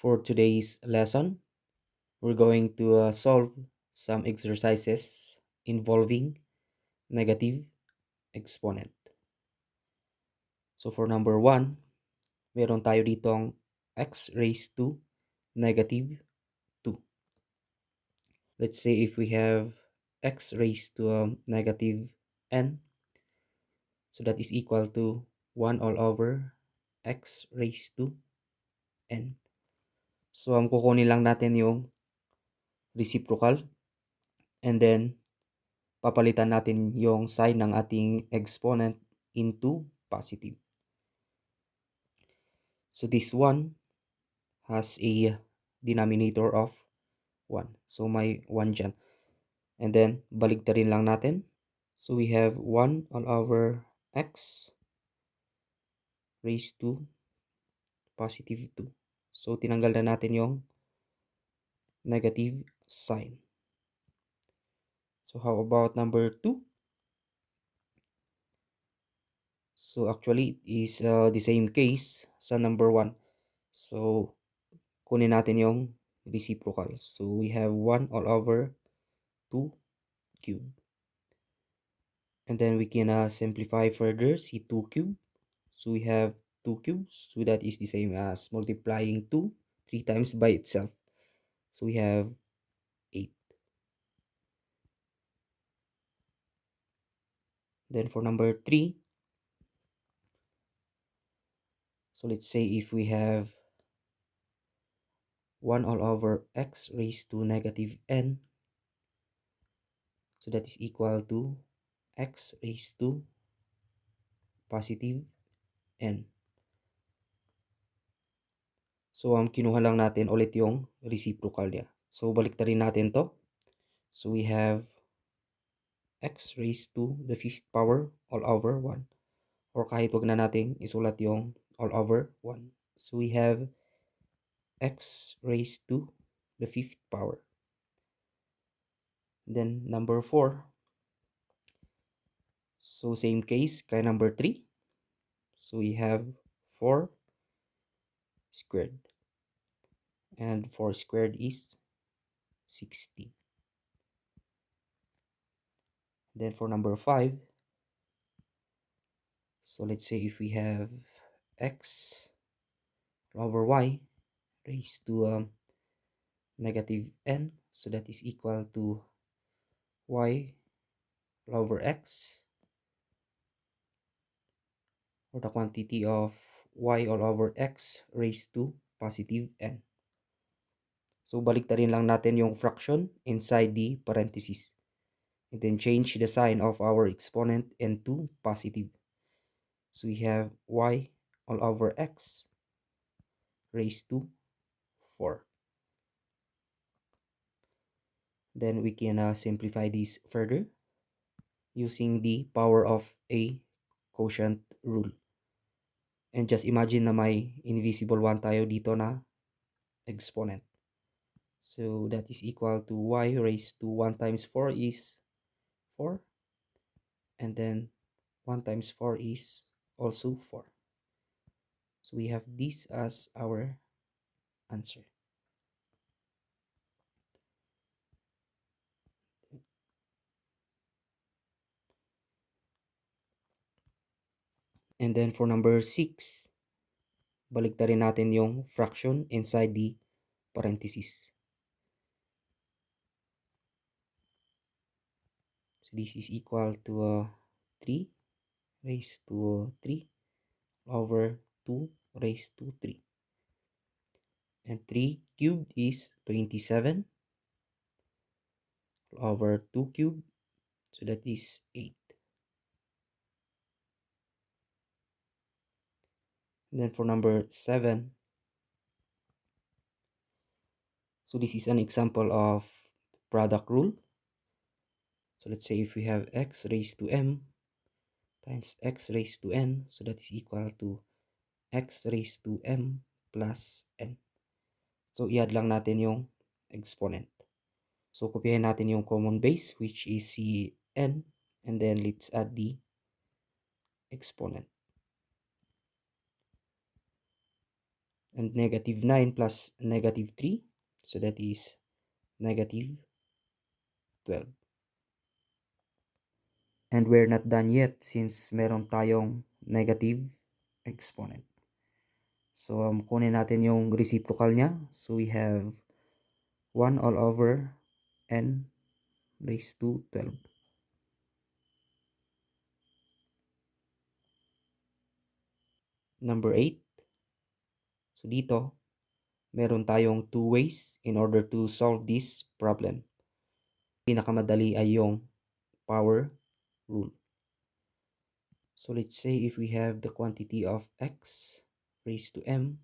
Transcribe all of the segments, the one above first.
For today's lesson, we're going to solve some exercises involving negative exponent. So for number 1, meron tayo ditong x raised to negative 2. Let's say if we have x raised to negative n, so that is equal to 1 all over x raised to n. So kukunin lang natin yung reciprocal and then papalitan natin yung sign ng ating exponent into positive. So this one has a denominator of 1. So may 1 dyan. And then baligtarin lang natin. So we have 1 all over x raised to positive 2. So tinanggal na natin yung negative sign. So how about number 2? So actually it is the same case sa number 1. So kunin natin yung reciprocal. So we have 1 all over 2 cube. And then we can simplify further, see 2 cube. So we have 2 cubes. So that is the same as multiplying 2 3 times by itself. So we have 8. Then for number 3, so let's say if we have 1 all over x raised to negative n, so that is equal to x raised to positive n. So kinuha lang natin ulit yung reciprocal niya. So baliktarin natin to. So we have x raised to the 5th power all over 1. Or kahit wag na natin isulat yung all over 1. So we have x raised to the 5th power. Then number 4. So same case kay number 3. So we have 4 squared. And 4 squared is 60. Then for number 5, so let's say if we have x over y raised to negative n, so that is equal to y over x, or the quantity of y all over x raised to positive n. So baliktarin lang natin yung fraction inside the parentheses. And then change the sign of our exponent into positive. So we have y all over x raised to 4. Then we can simplify this further using the power of a quotient rule. And just imagine na may invisible 1 tayo dito na exponent. So that is equal to y raised to 1 times 4 is 4. And then 1 times 4 is also 4. So we have this as our answer. And then for number 6, baligtarin natin yung fraction inside the parentheses. So this is equal to 3 raised to 3 over 2 raised to 3. And 3 cubed is 27 over 2 cubed. So that is 8. And then for number 7, so this is an example of product rule. So let's say if we have x raised to m times x raised to n, so that is equal to x raised to m plus n. So i-add lang natin yung exponent. So kopyahin natin yung common base which is si n, and then let's add the exponent. And negative 9 plus negative 3, so that is negative 12. And we're not done yet since meron tayong negative exponent. So, kunin natin yung reciprocal niya. So, we have 1 all over n raised to 12. Number 8. So, dito, meron tayong two ways in order to solve this problem. Pinakamadali ay yung power rule. So, let's say if we have the quantity of x raised to m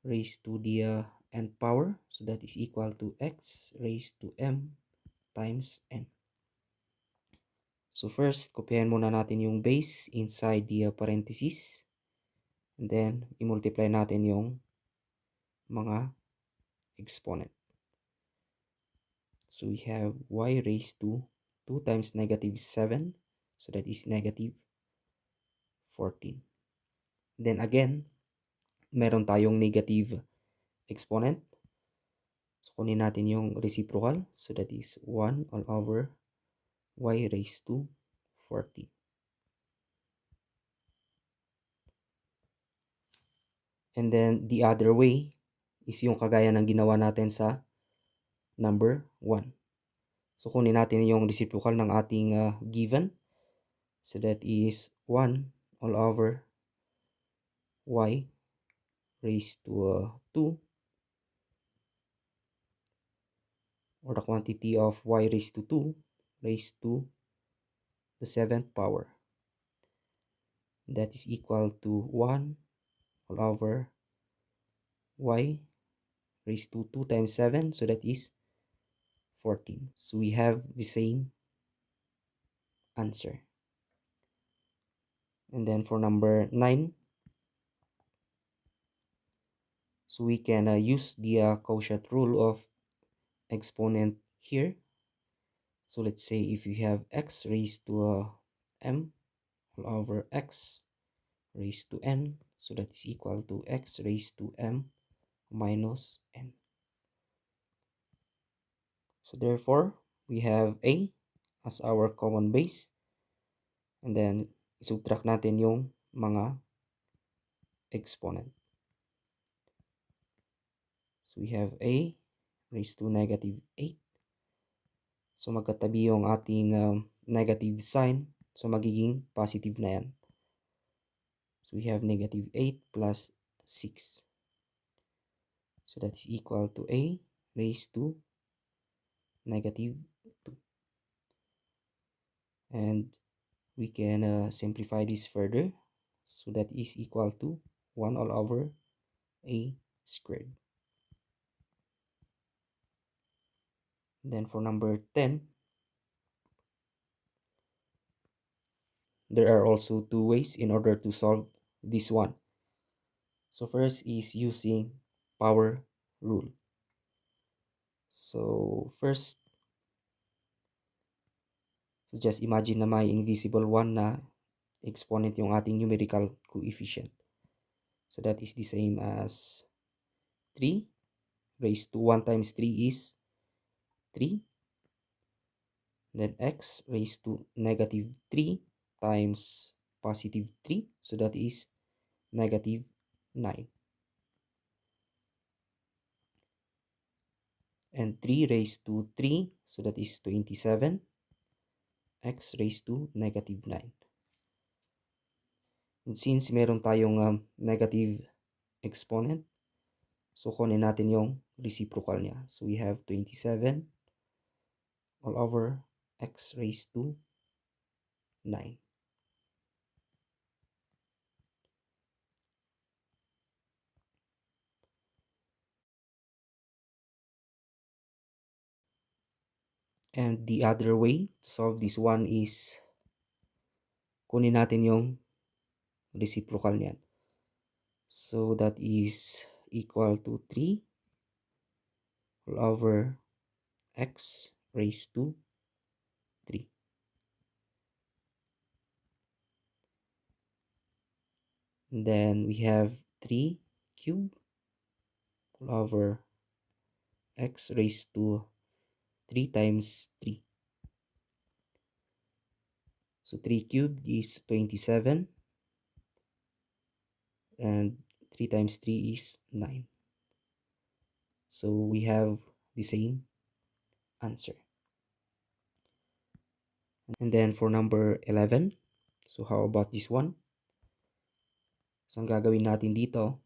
raised to the nth power, so that is equal to x raised to m times n. So first, kopyahin muna natin yung base inside the parentheses. And then, i-multiply natin yung mga exponent. So we have y raised to 2 times negative 7. So that is negative 14. Then again, meron tayong negative exponent. So kunin natin yung reciprocal. So that is 1 all over y raised to 14. And then the other way is yung kagaya ng ginawa natin sa number 1. So kunin natin yung reciprocal ng ating given. So that is 1 all over y raised to 2, or the quantity of y raised to 2 raised to the 7th power. That is equal to 1 all over y raised to 2 times 7. So that is 14. So we have the same answer. And then for number 9, so we can use the quotient rule of exponent here. So let's say if you have x raised to m all over x raised to n, so that is equal to x raised to m minus n. So therefore, we have a as our common base. And then, subtract natin yung mga exponent. So we have a raised to negative 8. So magkatabi yung ating negative sign. So magiging positive na yan. So we have negative 8 plus 6. So that is equal to a raised to negative 2. And we can simplify this further. So that is equal to 1 all over a squared. Then for number 10, there are also two ways in order to solve this one. So first is using power rule. So first, so just imagine na may invisible one na exponent yung ating numerical coefficient. So that is the same as 3 raised to 1 times 3 is 3. Then x raised to negative 3 times positive 3. So that is negative 9. And 3 raised to 3, so that is 27. X raised to negative 9. And since meron tayong negative exponent, so kunin natin yung reciprocal niya. So we have 27 all over x raised to 9. And the other way to solve this one is kunin natin yung reciprocal niyan. So that is equal to 3 all over x raised to 3. And then we have 3 cube all over x raised to 3 times 3. So 3 cubed is 27 and 3 times 3 is 9. So we have the same answer. And then for number 11, so how about this one? So ang gagawin natin dito,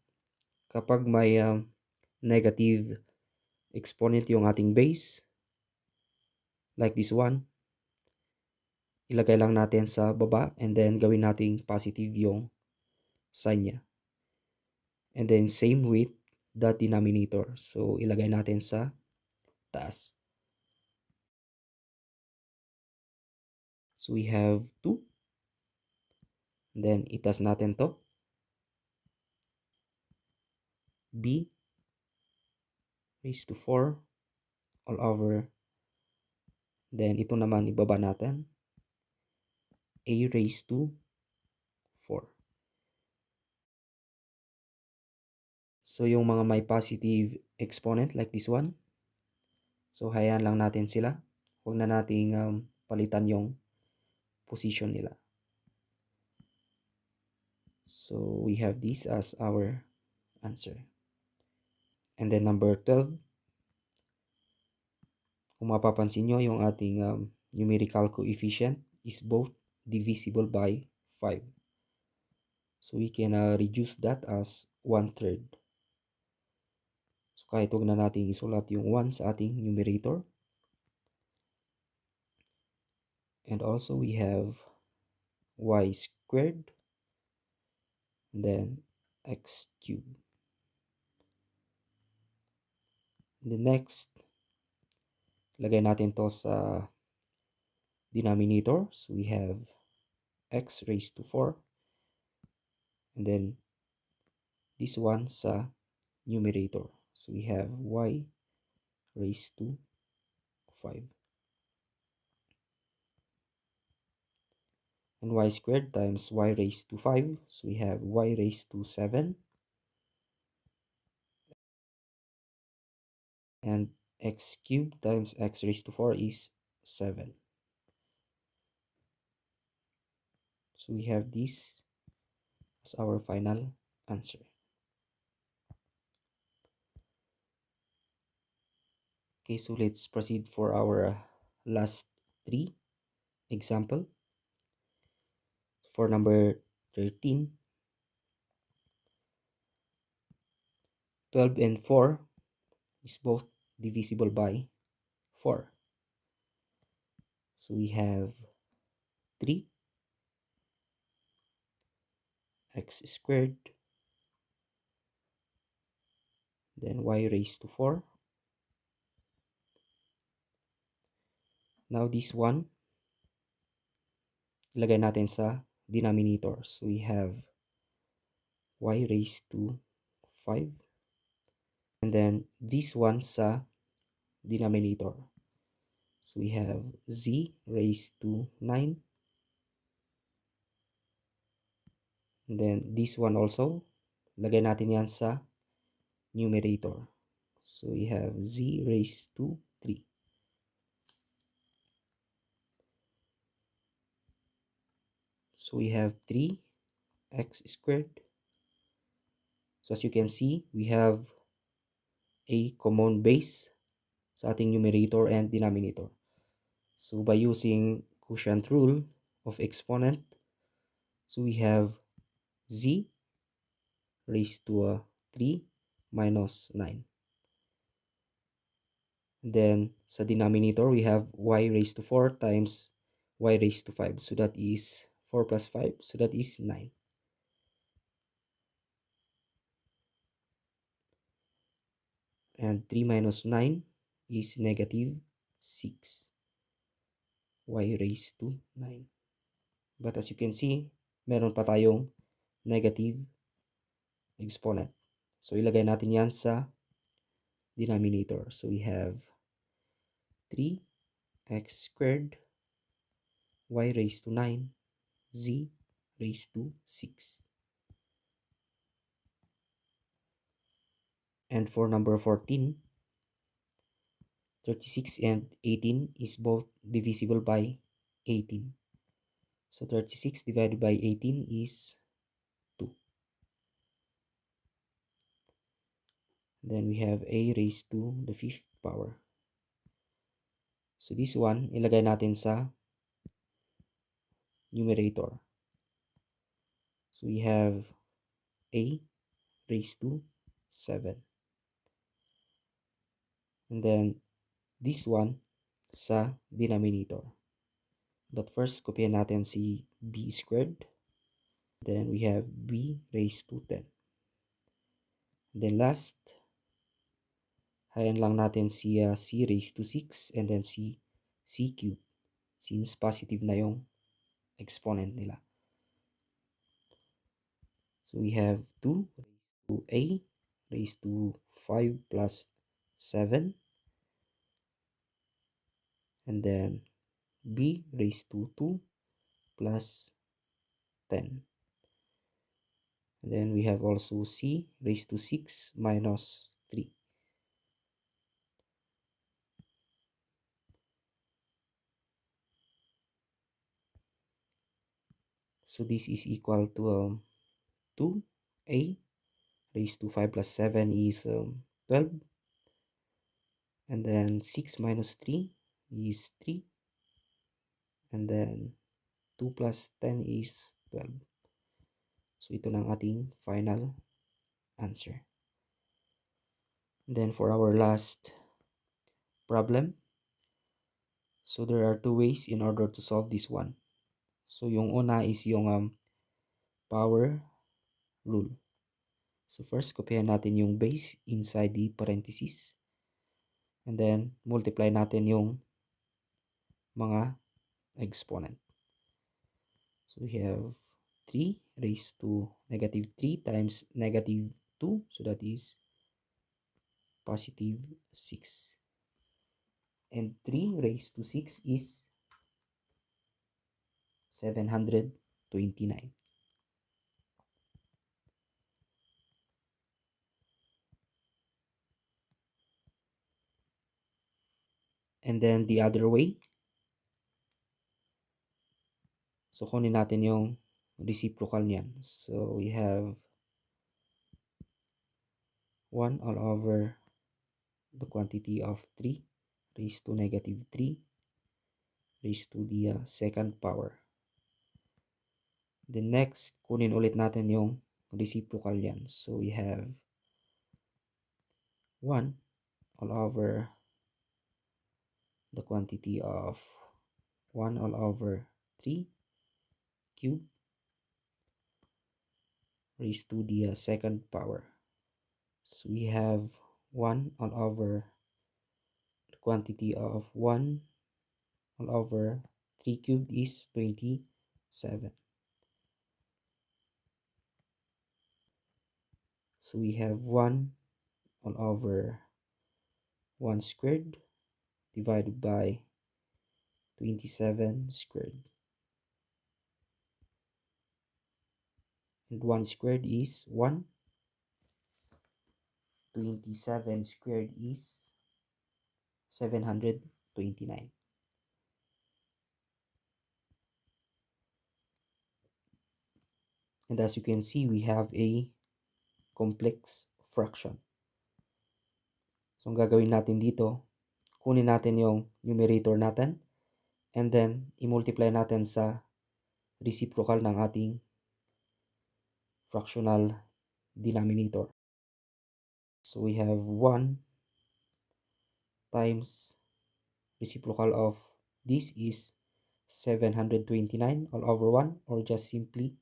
kapag may negative exponent yung ating base, like this one, ilagay lang natin sa baba and then gawin nating positive yung sign niya. And then same with the denominator. So ilagay natin sa taas. So we have 2. Then itas natin to. B raised to 4 all over. Then ito naman ibaba natin. A raised to 4. So yung mga may positive exponent like this one, so hayaan lang natin sila. Huwag na nating palitan yung position nila. So we have this as our answer. And then number 12, kung mapapansin nyo, yung ating numerical coefficient is both divisible by 5. So we can reduce that as 1/3. So kahit huwag na natin isulat yung 1 sa ating numerator. And also we have y squared and then x cubed. The next, lagay natin to sa denominator. So we have x raised to 4 and then this one sa numerator. So we have y raised to 5. And y squared times y raised to 5. So we have y raised to 7. And x cubed times x raised to 4 is 7. So we have this as our final answer. Okay, so let's proceed for our last 3 example. For number 13, 12 and 4 is both divisible by 4. So we have 3 x squared, then y raised to 4. Now this one, ilagay natin sa denominator. So we have y raised to 5. And then this one sa denominator. So we have z raised to 9. And then this one also, lagay natin yan sa numerator. So we have z raised to 3. So we have 3x squared. So as you can see, we have a common base sa ating numerator and denominator. So by using quotient rule of exponent, so we have z raised to 3 minus 9. And then sa denominator, we have y raised to 4 times y raised to 5. So that is 4 plus 5. So that is 9. And 3 minus 9 is negative 6. Y raised to 9. But as you can see, meron pa tayong negative exponent. So ilagay natin yan sa denominator. So we have 3x squared y raised to 9 z raised to 6. And for number 14, 36 and 18 is both divisible by 18. So 36 divided by 18 is 2. Then we have a raised to the 5th power. So this one, ilagay natin sa numerator. So we have a raised to 7. And then this one sa denominator. But first, kopyahin natin si b squared. Then we have b raised to 10. Then last, hayan lang natin si c raised to 6 and then si c cubed since positive na yung exponent nila. So we have 2 raised to a raised to 5 plus 7 and then b raised to 2 plus 10. And then we have also c raised to 6 minus 3. So this is equal to 2a raised to 5 plus 7 is 12. And then 6 minus 3 is 3. And then 2 plus 10 is 12. So ito na ang ating final answer. Then for our last problem, so there are two ways in order to solve this one. So yung una is yung power rule. So first, kopyahin natin yung base inside the parentheses. And then multiply natin yung mga exponent. So we have 3 raised to negative 3 times negative 2. So that is positive 6. And 3 raised to 6 is 729. And then the other way, so kunin natin yung reciprocal niyan. So we have 1 all over the quantity of 3 raised to negative 3 raised to the second power. The next, kunin ulit natin yung reciprocal yan. So we have 1 all over the quantity of 1 all over 3 cube raised to the second power. So we have 1 all over the quantity of 1 all over 3 cubed is 27. So we have 1 all over 1 squared divided by 27 squared. And 1 squared is 1. 27 squared is 729. And as you can see, we have a complex fraction. So ang gagawin natin dito, kunin natin yung numerator natin and then i-multiply natin sa reciprocal ng ating fractional denominator. So we have 1 times reciprocal of this is 729 all over 1 or just simply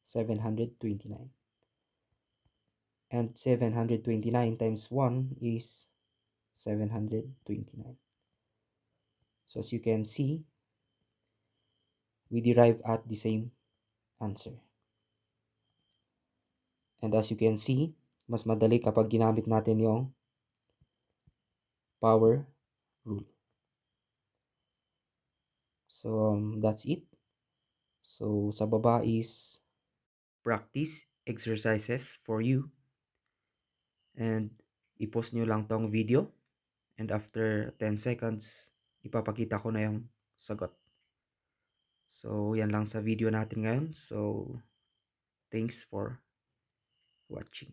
729. And 729 times 1 is 729. So as you can see, we derive at the same answer. And as you can see, mas madali kapag ginamit natin yung power rule. So that's it. So sa baba is practice exercises for you. And i-pause nyo lang tong video, and after 10 seconds, ipapakita ko na yung sagot. So, yan lang sa video natin ngayon. So, thanks for watching.